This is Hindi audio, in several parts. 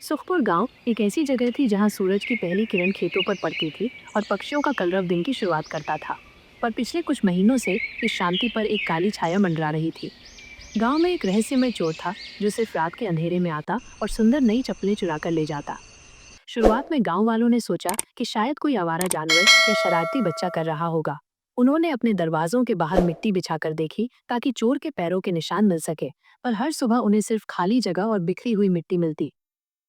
सुखपुर गांव एक ऐसी जगह थी जहां सूरज की पहली किरण खेतों पर पड़ती थी और पक्षियों का कलरव दिन की शुरुआत करता था। पर पिछले कुछ महीनों से इस शांति पर एक काली छाया मंडरा रही थी। गांव में एक रहस्यमय चोर था जो सिर्फ रात के अंधेरे में आता और सुंदर नई चप्पलें चुरा कर ले जाता। शुरुआत में गांव वालों ने सोचा कि शायद कोई आवारा जानवर या शरारती बच्चा कर रहा होगा। उन्होंने अपने दरवाजों के बाहर मिट्टी बिछाकर देखी ताकि चोर के पैरों के निशान मिल सके, पर हर सुबह उन्हें सिर्फ खाली जगह और बिखरी हुई मिट्टी मिलती।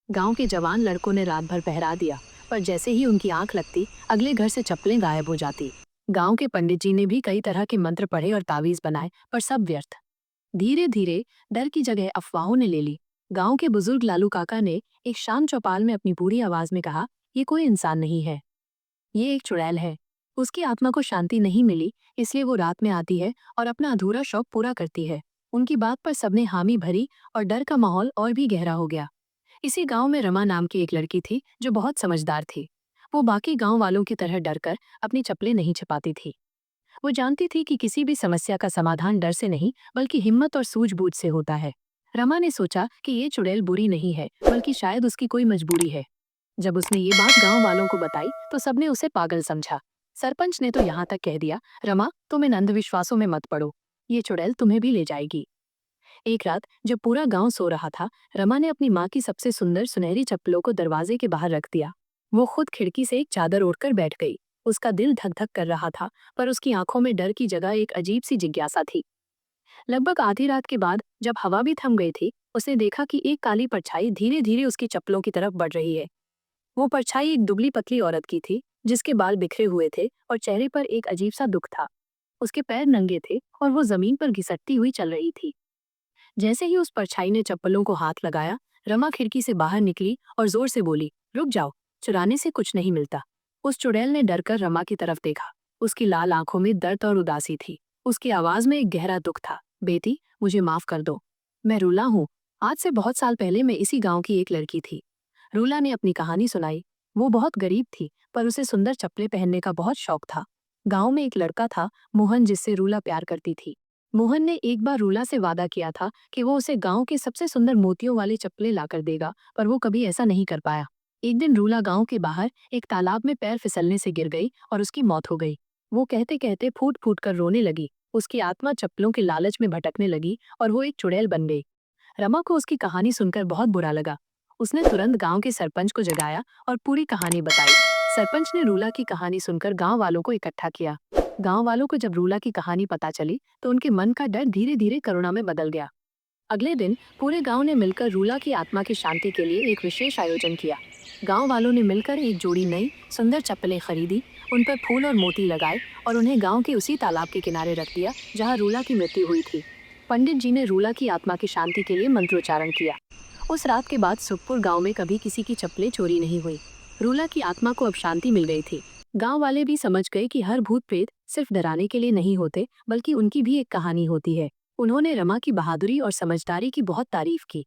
गांव के जवान लड़कों ने रात भर पहरा दिया, पर जैसे ही उनकी आंख लगती अगले घर से चप्पलें गायब हो जाती। गांव के पंडित जी ने भी कई तरह के मंत्र पढ़े और तावीज बनाए, पर सब व्यर्थ। धीरे धीरे डर की जगह अफवाहों ने ले ली। गांव के बुजुर्ग लालू काका ने एक शांत चौपाल में अपनी पूरी आवाज में कहा, ये कोई इंसान नहीं है, ये एक चुड़ैल है। उसकी आत्मा को शांति नहीं मिली, इसलिए वो रात में आती है और अपना अधूरा शौक पूरा करती है। उनकी बात पर सबने हामी भरी और डर का माहौल और भी गहरा हो गया। इसी गांव में रमा नाम की एक लड़की थी जो बहुत समझदार थी। वो बाकी गांव वालों की तरह डरकर अपनी चप्पलें नहीं छिपाती थी। वो जानती थी कि किसी भी समस्या का समाधान डर से नहीं बल्कि हिम्मत और सूझबूझ से होता है। रमा ने सोचा कि ये चुड़ैल बुरी नहीं है, बल्कि शायद उसकी कोई मजबूरी है। जब उसने ये बात गांव वालों को बताई तो सबने उसे पागल समझा। सरपंच ने तो यहाँ तक कह दिया, रमा तुम इन अंधविश्वासों में मत पड़ो, ये चुड़ैल तुम्हें भी ले जाएगी। एक रात जब पूरा गांव सो रहा था, रमा ने अपनी माँ की सबसे सुंदर सुनहरी चप्पलों को दरवाजे के बाहर रख दिया। वो खुद खिड़की से एक चादर ओढ़कर बैठ गई। उसका दिल धक धक कर रहा था, पर उसकी आंखों में डर की जगह एक अजीब सी जिज्ञासा थी। लगभग आधी रात के बाद जब हवा भी थम गई थी, उसने देखा कि एक काली परछाई धीरे धीरे उसकी चप्पलों की तरफ बढ़ रही है। वो परछाई एक दुबली पतली औरत की थी, जिसके बाल बिखरे हुए थे और चेहरे पर एक अजीब सा दुख था। उसके पैर नंगे थे और वो जमीन पर घिसटती हुई चल रही थी। जैसे ही उस परछाई ने चप्पलों को हाथ लगाया, रमा खिड़की से बाहर निकली और जोर से बोली, रुक जाओ, चुराने से कुछ नहीं मिलता। उस चुड़ैल ने डरकर रमा की तरफ देखा। उसकी लाल आंखों में दर्द और उदासी थी। उसकी आवाज में एक गहरा दुख था, बेटी मुझे माफ कर दो, मैं रूला हूँ। आज से बहुत साल पहले मैं इसी गांव की एक लड़की थी। रूला ने अपनी कहानी सुनाई। वो बहुत गरीब थी, पर उसे सुंदर चप्पलें पहनने का बहुत शौक था। गांव में एक लड़का था, मोहन, जिससे रूला प्यार करती थी। मोहन ने एक बार रूला से वादा किया था कि वो उसे गांव के सबसे सुंदर मोतियों वाली चप्पलें लाकर देगा, पर वो कभी ऐसा नहीं कर पाया। एक दिन रूला गांव के बाहर एक तालाब में पैर फिसलने से गिर गई और उसकी मौत हो गई। वो कहते कहते फूट फूट कर रोने लगी। उसकी आत्मा चप्पलों के लालच में भटकने लगी और वो एक चुड़ैल बन गई। रमा को उसकी कहानी सुनकर बहुत बुरा लगा। उसने तुरंत गांव के सरपंच को जगाया और पूरी कहानी बताई। सरपंच ने रूला की कहानी सुनकर गांव वालों को इकट्ठा किया। गांव वालों को जब रूला की कहानी पता चली तो उनके मन का डर धीरे धीरे करुणा में बदल गया। अगले दिन पूरे गांव ने मिलकर रूला की आत्मा की शांति के लिए एक विशेष आयोजन किया। गांव वालों ने मिलकर एक जोड़ी नई सुंदर चप्पलें खरीदी, उन पर फूल और मोती लगाए और उन्हें गांव के उसी तालाब के किनारे रख दिया जहां रूला की मृत्यु हुई थी। पंडित जी ने रूला की आत्मा की शांति के लिए मंत्रोच्चारण किया। उस रात के बाद सुखपुर गांव में कभी किसी की चप्पलें चोरी नहीं हुई। रूला की आत्मा को अब शांति मिल गई थी। गांव वाले भी समझ गए कि हर भूत प्रेत सिर्फ डराने के लिए नहीं होते, बल्कि उनकी भी एक कहानी होती है। उन्होंने रमा की बहादुरी और समझदारी की बहुत तारीफ की।